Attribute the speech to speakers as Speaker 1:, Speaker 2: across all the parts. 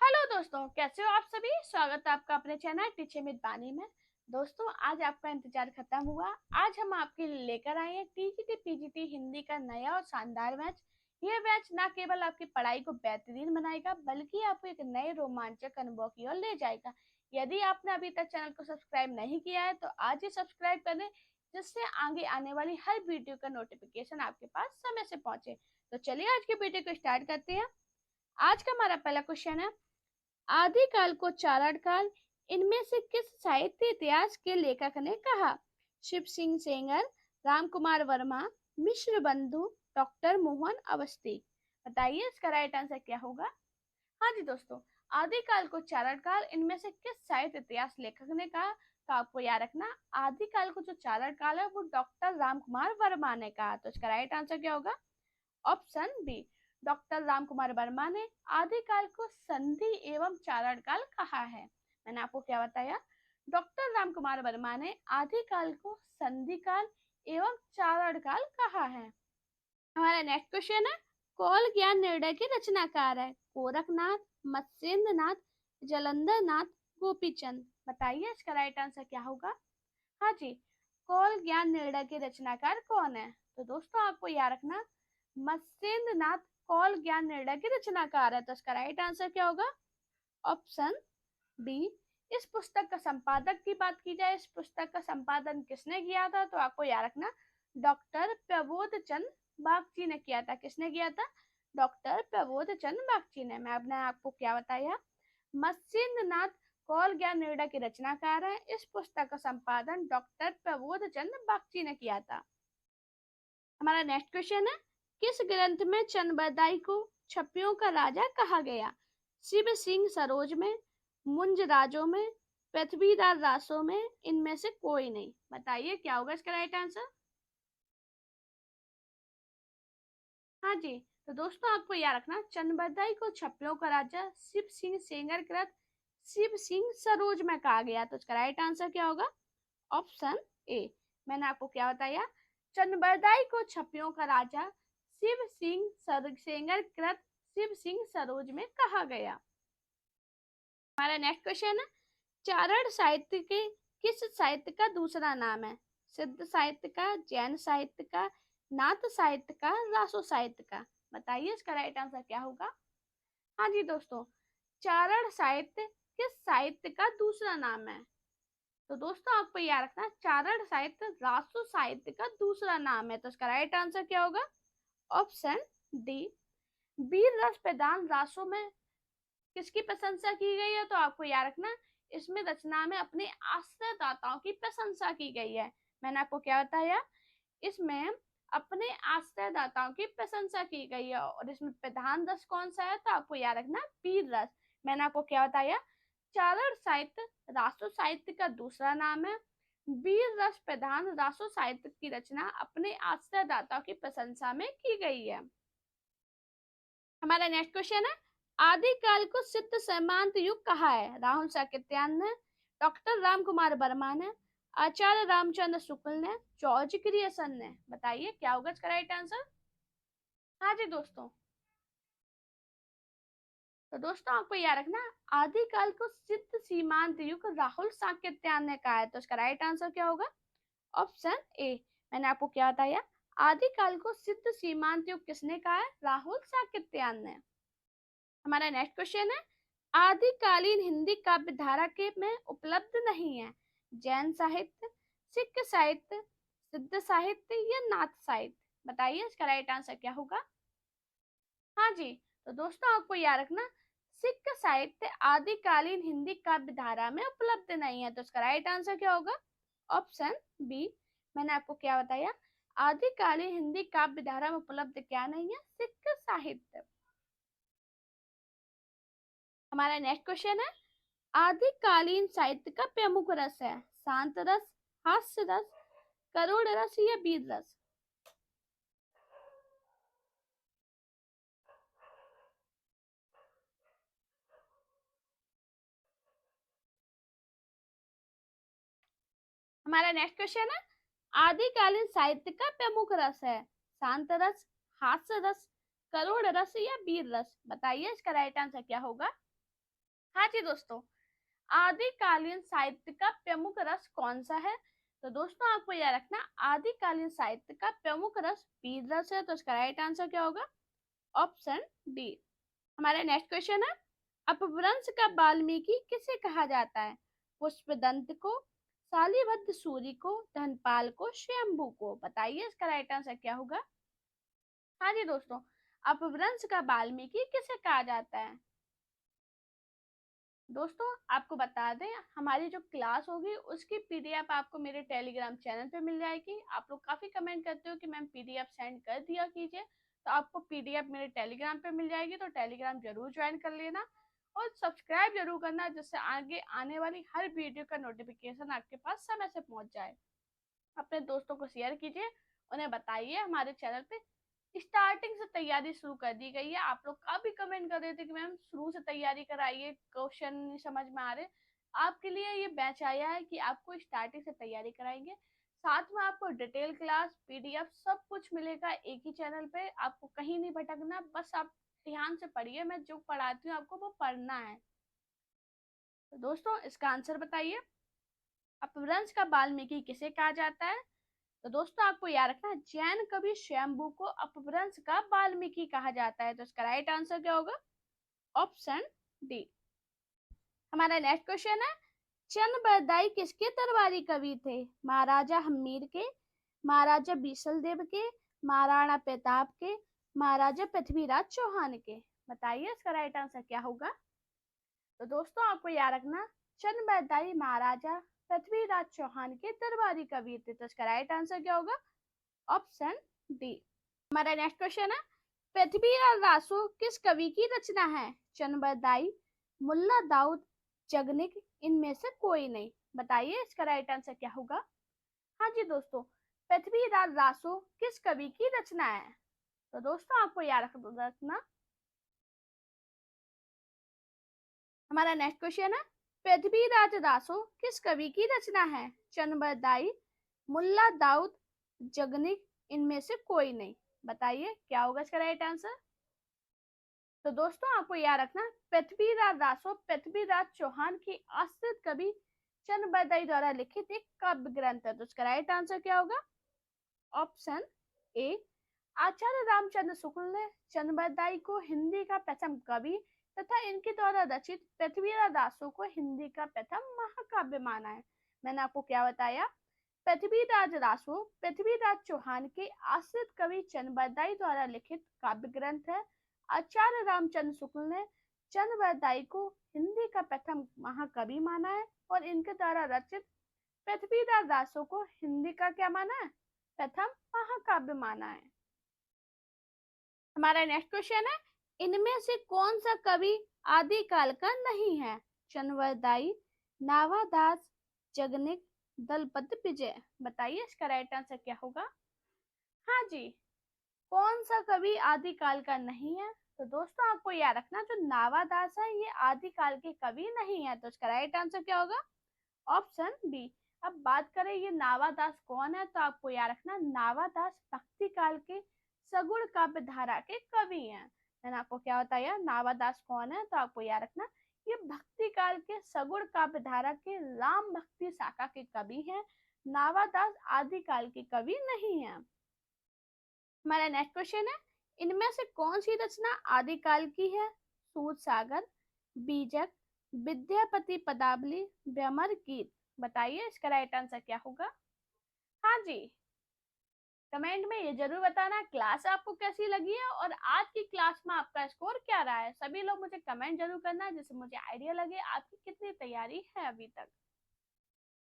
Speaker 1: Hello दोस्तों, कैसे हो आप सभी। स्वागत है आपका अपने चैनल टीचर विद बानी में। दोस्तों, आज आपका इंतजार खत्म हुआ। आज हम आपके लिए लेकर आए हैं टीजीटी पीजीटी हिंदी का नया और शानदार बैच। यह बैच न केवल आपकी पढ़ाई को बेहतरीन बनाएगा बल्कि आपको एक नए रोमांचक अनुभव की ओर ले जाएगा। यदि आपने अभी तक चैनल को सब्सक्राइब नहीं किया है तो आज ही सब्सक्राइब करें, जिससे आगे आने वाली हर वीडियो का नोटिफिकेशन आपके पास समय से पहुंचे। तो चलिए आज की वीडियो को स्टार्ट करते हैं। आज का हमारा पहला क्वेश्चन है, आदिकाल को चारण काल इनमें से किस साहित्य इतिहास के लेखक ने कहा। शिव सिंह सेंगर, राम कुमार वर्मा, मिश्र बंधु, डॉक्टर मोहन अवस्थी। बताइए इसका राइट आंसर क्या होगा। हाँ जी दोस्तों, आदिकाल को चारण काल इनमें से किस साहित्य इतिहास लेखक ने कहा। तो आपको याद रखना, आदिकाल को जो चारण काल है वो डॉक्टर राम कुमार वर्मा ने कहा। तो इसका राइट आंसर क्या होगा। Option B, doctor Ramkumar Verma ने आदिकाल को संधि एवं चारण काल कहा है। मैंने आपको क्या बताया, डॉक्टर रामकुमार वर्मा ने आदिकाल को संधि काल एवं चारण काल कहा है। हमारा नेक्स्ट क्वेश्चन है, कौल ज्ञान निर्णय के रचनाकार है। गोरखनाथ, मत्स्येंद्र नाथ, जलंधर नाथ, गोपीचंद। बताइए इसका राइट आंसर क्या होगा। हाँ जी, कौल ज्ञान निर्णय के रचनाकार कौन है। तो दोस्तों आपको याद रखना, मत्स्येंद्र नाथ कौल ज्ञान निर्णय के रचनाकार है। तो इसका राइट आंसर क्या होगा। Option B. इस पुस्तक का संपादक की बात की जाए, इस पुस्तक का संपादन किसने किया था। तो आपको याद रखना, डॉक्टर प्रबोध चंद बागची ने किया था। किसने किया था, डॉक्टर प्रबोध चंद बागची ने। मैं अपने आपको क्या बताया, मत्स्येंद्र नाथ कौल ज्ञान निर्णय के रचनाकार है। इस पुस्तक का संपादन डॉक्टर प्रबोध चंद बागची ने किया था। हमारा नेक्स्ट क्वेश्चन है, किस ग्रंथ में चंद्रबरदाई को छपियों का राजा कहा गया। शिव सिंह सरोज में, मुंज राजों में, पृथ्वीराज रासों में, इनमें से कोई नहीं। बताइए क्या होगा इसका राइट आंसर। हाँ जी, तो दोस्तों आपको याद रखना, चंद्रबरदाई को छपियों का राजा शिव सिंह सेंगर कृत शिव सिंह सरोज में कहा गया। तो इसका राइट आंसर क्या होगा। Option A. मैंने आपको क्या बताया, चंद्रबरदाई को छपियों का राजा शिव सिंह सेंगर कृत शिव सिंह सरोज में कहा गया। हमारा नेक्स्ट क्वेश्चन है, चारण साहित्य के किस साहित्य का दूसरा नाम है। सिद्ध साहित्य का, जैन साहित्य का, नाथ साहित्य का, रासो साहित्य का। बताइए इसका राइट आंसर क्या होगा। हाँ जी दोस्तों, चारण साहित्य किस साहित्य का दूसरा नाम है। तो दोस्तों आपको याद रखना, चारण साहित्य रासो साहित्य का दूसरा नाम है। तो इसका राइट आंसर क्या होगा। Option D. वीर रस प्रदान रासों में किसकी प्रशंसा की गई है। तो आपको याद रखना, इसमें रचना में अपने आश्रयदाताओं की प्रशंसा की गई है। मैंने आपको क्या बताया, इसमें अपने आश्रयदाताओं की प्रशंसा की गई है। और इसमें प्रधान रस कौन सा है। तो आपको याद रखना, वीर रस। मैंने आपको क्या बताया, चारण साहित्य रासो साहित्य का दूसरा नाम है। वीर रस प्रधान रासो साहित्य की रचना अपने आश्रयदाताओं की प्रशंसा में की गई है। हमारा नेक्स्ट क्वेश्चन है, आदिकाल को सिद्ध सैमांत युग कहा है। राहुल साकेत्यान ने, डॉक्टर राम कुमार वर्मा ने, आचार्य रामचंद्र शुक्ल ने, जॉर्ज क्रिएशन ने। बताइए क्या होगा इसका राइट आंसर। हाँ जी दोस्तों, तो दोस्तों आपको याद रखना, आदिकाल को सिद्ध सीमांत युग राहुल साकेत्यान ने कहा है। तो इसका राइट आंसर क्या होगा। Option A. मैंने आपको क्या बताया, आदिकाल को सिद्ध सीमांत युग किसने कहा है, राहुल साकेत्यान ने। हमारा नेक्स्ट क्वेश्चन है, आदिकालीन हिंदी काव्य धारा के में उपलब्ध नहीं है। जैन साहित्य, सिख साहित्य, सिद्ध साहित्य या नाथ साहित्य। बताइए इसका राइट आंसर क्या होगा। हाँ जी, तो दोस्तों आपको याद रखना, सिख साहित्य आदिकालीन हिंदी काव्य धारा में उपलब्ध नहीं है। तो इसका राइट आंसर क्या होगा। Option B. मैंने आपको क्या बताया, आदिकालीन हिंदी काव्य धारा में उपलब्ध क्या नहीं है, सिख साहित्य। हमारा नेक्स्ट क्वेश्चन है, आदिकालीन साहित्य का प्रमुख रस है। शांत रस, हास्य रस, करुण रस या वीर रस। हमारा नेक्स्ट क्वेश्चन है, आदिकालीन साहित्य का प्रमुख रस है। शांत रस, हास्य रस, करुण रस या वीर रस। बताइए इसका राइट आंसर क्या होगा। हाँ जी दोस्तों, आदिकालीन साहित्य का प्रमुख रस कौन सा है? तो दोस्तों आपको याद रखना, आदिकालीन साहित्य का प्रमुख रस वीर रस है। तो इसका राइट आंसर क्या होगा? Option D. हमारा नेक्स्ट क्वेश्चन है, अपभ्रंश का वाल्मीकि किसे कहा जाता है? पुष्पदंत को, शालिभद्र सूरि को, धनपाल को, स्वयंभू को? बताइए इसका राइट आंसर क्या होगा? हाँ जी दोस्तों, अपभ्रंश का वाल्मीकि किसे कहा जाता है? दोस्तों आपको बता दें, हमारी जो क्लास होगी उसकी पीडीएफ आपको मेरे टेलीग्राम चैनल पे मिल जाएगी। आप लोग काफी कमेंट करते हो कि मैम पीडीएफ सेंड कर दिया कीजिए, तो आपको पीडीएफ मेरे टेलीग्राम पे मिल जाएगी। तो टेलीग्राम जरूर ज्वाइन कर लेना और सब्सक्राइब जरूर करना, जिससे आगे आने वाली हर वीडियो का नोटिफिकेशन आपके पास समय से पहुंच जाए। अपने दोस्तों को शेयर कीजिए, उन्हें बताइए हमारे चैनल पे स्टार्टिंग से तैयारी शुरू कर दी गई है। आप लोग काफी कमेंट कर रहे थे कि मैम शुरू से तैयारी कराइए, क्वेश्चन नहीं समझ में आ रहे। आपके लिए ये बैच आया है कि आपको स्टार्टिंग से तैयारी कराएंगे, साथ में आपको डिटेल क्लास पीडीएफ सब कुछ मिलेगा एक ही चैनल पे। आपको कहीं नहीं भटकना, बस आप ध्यान से पढ़िए, मैं जो पढ़ाती हूँ आपको वो पढ़ना है। तो दोस्तों इसका आंसर बताइए, अपभ्रंश का वाल्मीकि किसे कहा जाता है? तो दोस्तों आपको याद रखना, जैन कवि स्वयंभू को अपभ्रंश का वाल्मीकि कहा जाता है। तो इसका राइट आंसर क्या होगा? Option D. हमारा नेक्स्ट क्वेश्चन है, चंद बरदाई किसके दरबारी कवि थे? महाराजा हम्मीर के, महाराजा बीसल देव के, महाराणा प्रताप के, महाराजा पृथ्वीराज चौहान के? बताइए इसका राइट आंसर क्या होगा? तो दोस्तों आपको याद रखना, चंद बरदाई महाराजा पृथ्वीराज चौहान के दरबारी कवि थे। तो इसका राइट आंसर क्या होगा? Option D. हमारा नेक्स्ट क्वेश्चन है, पृथ्वीराज रासो किस कवि की रचना है? चनबरदाई, मुल्ला दाऊद, जगनिक, इनमें से कोई नहीं? बताइए इसका राइट आंसर क्या होगा? हाँ जी दोस्तों, पृथ्वीराज रासो किस कवि की रचना है? तो दोस्तों आपको याद रखना, हमारा नेक्स्ट क्वेश्चन है, पृथ्वीराज रासो किस कवि की रचना है? चनबरदाई, मुल्ला दाऊद, जगनिक, इनमें से कोई नहीं? बताइए क्या होगा इसका राइट आंसर? तो दोस्तों आपको याद रखना, पृथ्वीराज रासो पृथ्वीराज चौहान की आश्रित कवि चंद्रबरदाई द्वारा लिखित एक काव्य ग्रंथ है। तो इसका राइट आंसर क्या होगा? Option A. आचार्य रामचंद्र शुक्ल ने चंद्रबरदाई को हिंदी का प्रथम कवि तथा इनके द्वारा रचित पृथ्वीराज रासो को हिंदी का प्रथम महाकाव्य माना है। मैंने आपको क्या बताया? पृथ्वीराज रासो पृथ्वीराज चौहान के आश्रित कवि चंद्रबरदाई द्वारा लिखित काव्य ग्रंथ है। आचार्य रामचंद्र शुक्ल ने चंद्रबरदाई को हिंदी का प्रथम महाकवि माना है और इनके द्वारा रचित पृथ्वीराज रासो को हिंदी का क्या माना है? प्रथम महाकाव्य माना है। हमारा नेक्स्ट क्वेश्चन है, इनमें से कौन सा कवि आदिकाल का नहीं है? चंद्रबरदाई, नावादास, जगनिक, दलपत विजय? बताइए इसका राइट आंसर क्या होगा? हाँ जी, कौन सा कवि आदिकाल का नहीं है? तो दोस्तों आपको याद रखना, जो नावादास है ये आदिकाल के कवि नहीं है। तो इसका राइट आंसर क्या होगा? Option B. अब बात करें ये नावादास कौन है, तो आपको याद रखना, नावादास भक्ति काल के सगुण काव्य धारा के कवि हैं। मैंने आपको क्या बताया, नावादास कौन है? तो आपको याद रखना, ये भक्ति काल के सगुण काव्य धारा के राम भक्ति शाखा के कवि हैं। नावादास आदिकाल के कवि नहीं है। हमारा नेक्स्ट क्वेश्चन है, इनमें से कौन सी रचना आदिकाल की है? सूत सागर, बीजक, विद्यापति पदावली, भ्रमर गीत? बताइए इसका राइट आंसर क्या होगा? हाँ जी, कमेंट में ये जरूर बताना क्लास आपको कैसी लगी है और आज की क्लास में आपका स्कोर क्या रहा है। सभी लोग मुझे कमेंट जरूर करना, जिससे मुझे आइडिया लगे आपकी कितनी तैयारी है अभी तक।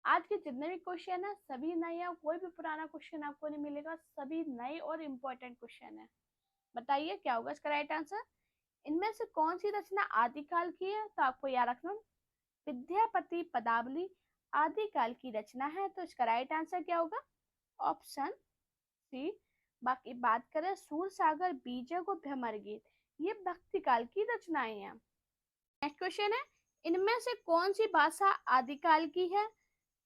Speaker 1: आज के जितने भी क्वेश्चन है सभी नए हैं, कोई भी पुराना क्वेश्चन आपको नहीं मिलेगा, सभी नए और इम्पोर्टेंट क्वेश्चन है। बताइए क्या होगा इसका राइट आंसर? इनमें से कौन सी रचना आदिकाल की है? तो आपको याद रखना, विद्यापति पदावली आदिकाल की रचना है। तो इसका राइट आंसर क्या होगा? Option C. बाकी बात करें सूर सागर, बीजक और भ्रमर गीत, ये भक्ति काल की रचनाएं हैं। नेक्स्ट क्वेश्चन है, इनमें से कौन सी भाषा आदिकाल की है?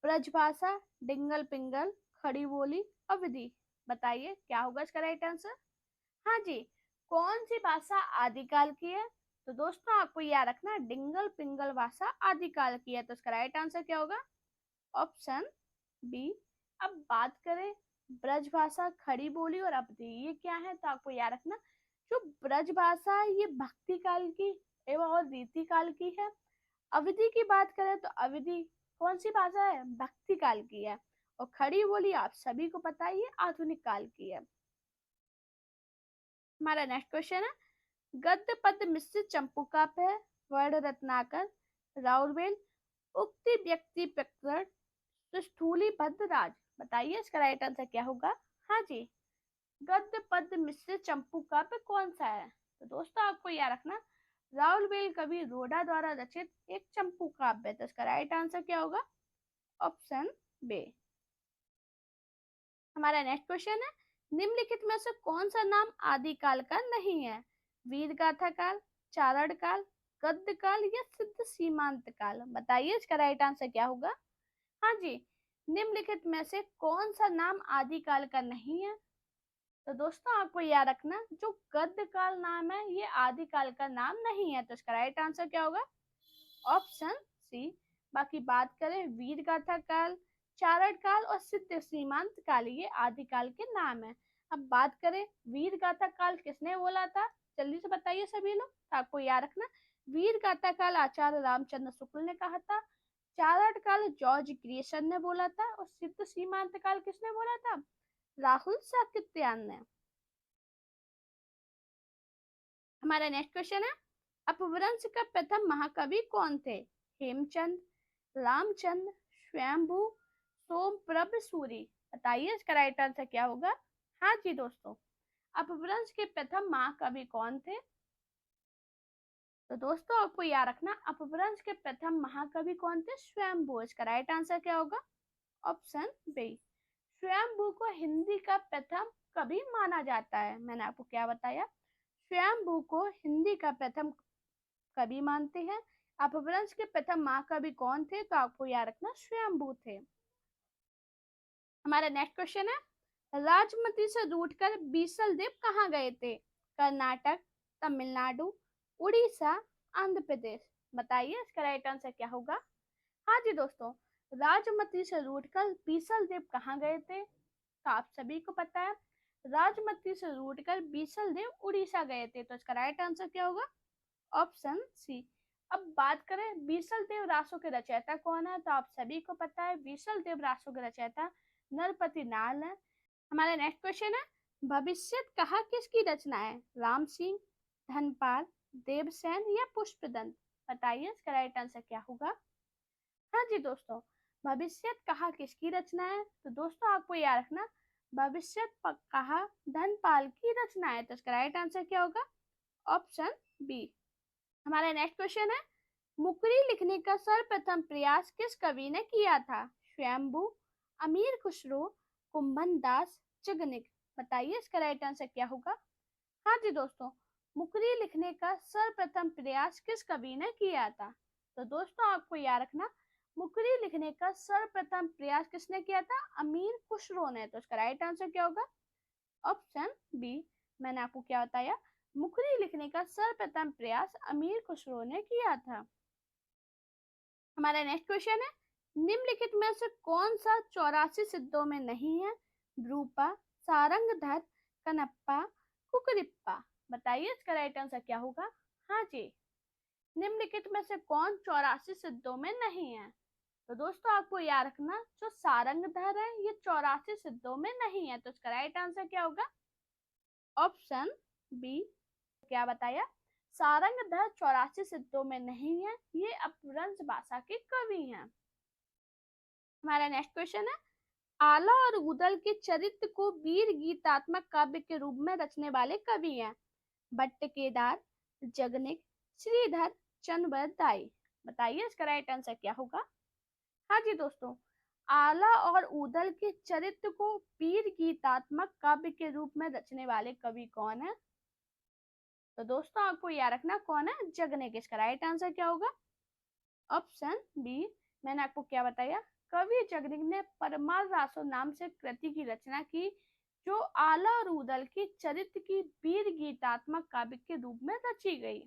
Speaker 1: ब्रजभाषा, डिंगल पिंगल, खड़ी बोली, अवधि? बताइए क्या होगा इसका राइट आंसर? हाँ जी, कौन सी भाषा आदिकाल की है? तो दोस्तों आपको याद रखना डिंगल पिंगल भाषा आदिकाल की है। तो इसका राइट आंसर क्या होगा? Option B. अब बात करें ब्रज भाषा, खड़ी बोली और अवधि, ये क्या है? तो आपको याद रखना जो ब्रज भाषा है ये भक्ति काल की एवं और रीति काल की है। अवधि की बात करें तो अवधि कौन सी भाषा है? भक्ति काल की है। और खड़ी बोली आप सभी को पता है ये आधुनिक काल की है। हमारा नेक्स्ट क्वेश्चन है गद्य पद्य मिश्रित चंपू काव्य है, वर्ण रत्नाकर, राउरवेल, उक्ति व्यक्ति प्रकरण, तो स्थूली भद्र राज। बताइए इसका राइट आंसर क्या होगा? हाँ जी, गद्य पद्य मिश्रित चंपू काव्य कौन सा है? तो दोस्तों आपको याद रखना राउरवेल कवि रोडा द्वारा रचित एक चंपू काव्य है। तो इसका राइट आंसर क्या होगा? Option B. हमारा नेक्स्ट क्वेश्चन है निम्नलिखित में से कौन सा नाम आदिकाल का नहीं है? वीर गाथा काल, चारण काल, गद्य काल या सिद्ध सीमांत काल। बताइए इसका राइट आंसर क्या होगा? हाँ जी, निम्नलिखित में से कौन सा नाम आदिकाल का नहीं है? तो दोस्तों आपको याद रखना जो गद्य काल नाम है ये आदिकाल का नाम नहीं है। तो इसका राइट आंसर क्या होगा? Option C. बाकी बात करें वीर गाथा काल, चारण काल और सिद्ध सीमांत काल ये आदिकाल के नाम है। अब बात करें वीर गाथा काल किसने बोला था? जल्दी से बताइए सभी लोग। तो आपको याद रखना वीर गाथा काल आचार्य रामचंद्र शुक्ल ने कहा था, चारण काल जॉर्ज ग्रियर्सन ने बोला था और सिद्ध सीमांत काल किसने बोला था? राहुल सातत्यायन ने। हमारा नेक्स्ट क्वेश्चन है अपभ्रंश का प्रथम महाकवि कौन थे? हेमचंद, रामचंद्र, स्वयंभू, सोमप्रभ सूरी। बताइए इसका राइट आंसर क्या होगा? हाँ जी दोस्तों, अपभ्रंश के प्रथम महाकवि कौन थे? तो दोस्तों आपको याद रखना अपभ्रंश के प्रथम महाकवि कौन थे? स्वयंभू। इसका राइट आंसर क्या होगा? Option B. स्वयंभू को हिंदी का प्रथम कवि माना जाता है। मैंने आपको क्या बताया? स्वयंभू को हिंदी का प्रथम कवि मानते हैं। अपभ्रंश के प्रथम महाकवि कौन थे? तो आपको याद रखना स्वयंभू थे। हमारा नेक्स्ट क्वेश्चन है राजमती से रूठकर बीसल देव कहाँ गए थे? कर्नाटक, तमिलनाडु, उड़ीसा, आंध्र प्रदेश। बताइए इसका राइट आंसर क्या होगा? हाँ जी दोस्तों, राजमती से रूठकर बीसल देव कहाँ गए थे? तो आप सभी को पता है राजमती से रूठकर बीसल देव उड़ीसा गए थे। तो इसका राइट आंसर क्या होगा? Option C. अब बात करें बीसल देव रासो के रचयिता कौन है? तो आप सभी को पता है बीसल देव रासो के रचयिता नरपति नाल है। हमारा नेक्स्ट क्वेश्चन है भविष्यत कहा किसकी रचना है? राम सिंह, धनपाल, देवसेन या पुष्पदंत। बताइए इसका राइट आंसर क्या होगा? हाँ जी दोस्तों, भविष्यत कहा किसकी रचना है? तो दोस्तों आपको याद रखना भविष्यत कहा धनपाल की रचना है। तो इसका राइट आंसर क्या होगा? Option B. हमारा नेक्स्ट क्वेश्चन है मुकरी लिखने का सर्वप्रथम प्रयास किस कवि ने किया था? स्वयंभू, अमीर खुसरो, कुंभन दास, चिगनिक। बताइए इसका राइट आंसर क्या होगा? हाँ जी दोस्तों, मुकरी लिखने का सर्वप्रथम प्रयास किस कवि ने किया था? तो दोस्तों आपको याद रखना मुकरी लिखने का सर्वप्रथम प्रयास किसने किया था? अमीर खुसरो ने। तो इसका राइट आंसर क्या होगा? Option B. मैंने आपको क्या बताया? मुकरी लिखने का सर्वप्रथम प्रयास अमीर खुसरो ने किया था। हमारा नेक्स्ट क्वेश्चन है निम्नलिखित में से कौन सा 84 सिद्धों में नहीं है? द्रुपा, सारंगधर, कनप्पा, कुकरिप्पा। बताइए इसका राइट आंसर क्या होगा? हाँ जी, निम्नलिखित में से कौन 84 सिद्धों में नहीं है? तो दोस्तों आपको याद रखना जो सारंगधर है ये 84 सिद्धों में नहीं है। तो इसका राइट आंसर क्या होगा? Option B. क्या बताया? सारंगधर 84 सिद्धों में नहीं है, ये अपभ्रंश भाषा के कवि हैं। हमारा नेक्स्ट क्वेश्चन है आला और उदल के चरित्र को वीर गीतात्मक काव्य के रूप में रचने वाले कवि हैं? भट्ट केदार, जगनिक, श्रीधर, चंद्रवरदाई दाई। बताइए इसका राइट आंसर क्या होगा? हाँ जी दोस्तों, आला और उदल के चरित्र को वीर गीतात्मक काव्य के रूप में रचने वाले कवि कौन है? तो दोस्तों आपको याद रखना कौन है? जगनिक। इसका राइट आंसर क्या होगा? Option B. मैंने आपको क्या बताया? कवि जगनिक ने परमार रासो नाम से कृति की रचना की जो आला और उदल की चरित्र की वीर गीतात्मक काव्य के रूप में रची गई।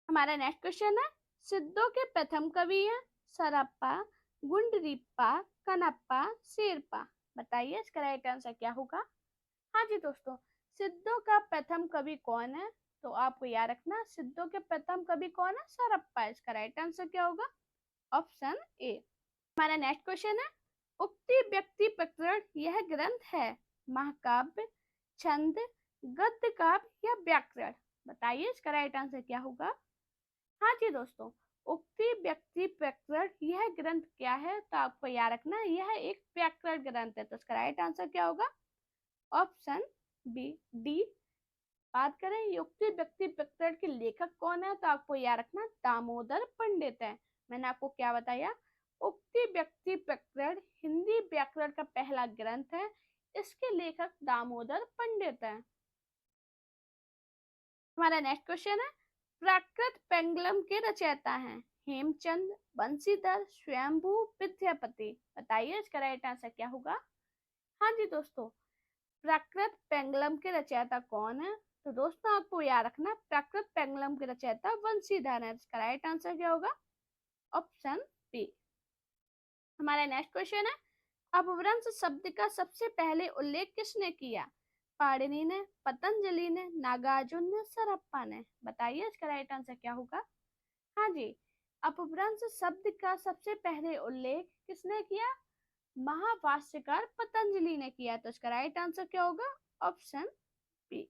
Speaker 1: हमारा नेक्स्ट क्वेश्चन है, सिद्धों के प्रथम कवि हैं सरप्पा, गुंडरिप्पा, कनप्पा, शेरपा। बताइए इसका राइट आंसर क्या होगा। हाँ जी दोस्तों, सिद्धों का प्रथम कवि कौन है? तो आपको याद रखना, सिद्धों के प्रथम कवि कौन है? सरप्पा। इसका राइट आंसर क्या होगा? Option A. हमारा नेक्स्ट क्वेश्चन है, उक्ति व्यक्ति प्रकरण यह ग्रंथ है महाकाव्य, छंद, गद्य काव्य या व्याकरण। बताइए इसका राइट आंसर क्या होगा। हाँ जी दोस्तों, उक्ति व्यक्ति प्रकरण यह ग्रंथ क्या है? तो आपको याद रखना, यह एक व्याकरण ग्रंथ है। तो इसका राइट आंसर क्या होगा? Option B D. बात करें उक्ति व्यक्ति प्रकरण के लेखक कौन है? तो आपको याद रखना, दामोदर पंडित है। मैंने आपको क्या बताया? उक्ति व्यक्ति प्रकरण हिंदी व्याकरण का पहला ग्रंथ है, इसके लेखक दामोदर पंडित है। हमारा नेक्स्ट क्वेश्चन है, प्राकृत पेंगलम के रचयिता हैं हेमचंद, बंशीधर, स्वयंभू, विद्यापति। बताइए इसका राइट आंसर क्या होगा। हाँ जी दोस्तों, प्राकृत पेंगलम के रचयिता कौन है? तो दोस्तों आपको याद रखना, प्राकृत पेंगलम के रचयिता बंशीधर है। इसका राइट आंसर क्या होगा? Option B. हमारा नेक्स्ट क्वेश्चन है, अपभ्रंश शब्द का सबसे पहले उल्लेख किसने किया? पाणिनि ने, पतंजलि ने, नागार्जुन ने, सरप्पा ने। बताइए इसका राइट आंसर क्या होगा। हाँ जी, अपभ्रंश शब्द का सबसे पहले उल्लेख किसने किया? महाभाष्यकार पतंजलि ने किया। तो इसका राइट आंसर क्या होगा? Option B.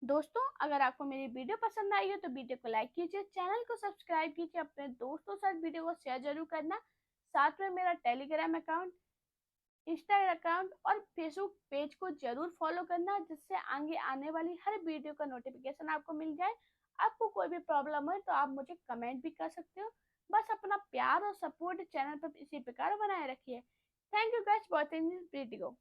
Speaker 1: दोस्तों अगर आपको मेरी वीडियो पसंद आई हो तो वीडियो को लाइक कीजिए, चैनल को सब्सक्राइब कीजिए, अपने दोस्तों के साथ वीडियो को शेयर जरूर करना। साथ में मेरा टेलीग्राम अकाउंट, इंस्टाग्राम अकाउंट और फेसबुक पेज को जरूर फॉलो करना, जिससे आगे आने वाली हर वीडियो का नोटिफिकेशन आपको मिल जाए। आपको कोई भी प्रॉब्लम है तो आप मुझे कमेंट भी कर सकते हो। बस अपना प्यार और सपोर्ट चैनल पर इसी प्रकार बनाए रखिए। Thank you guys for watching this video.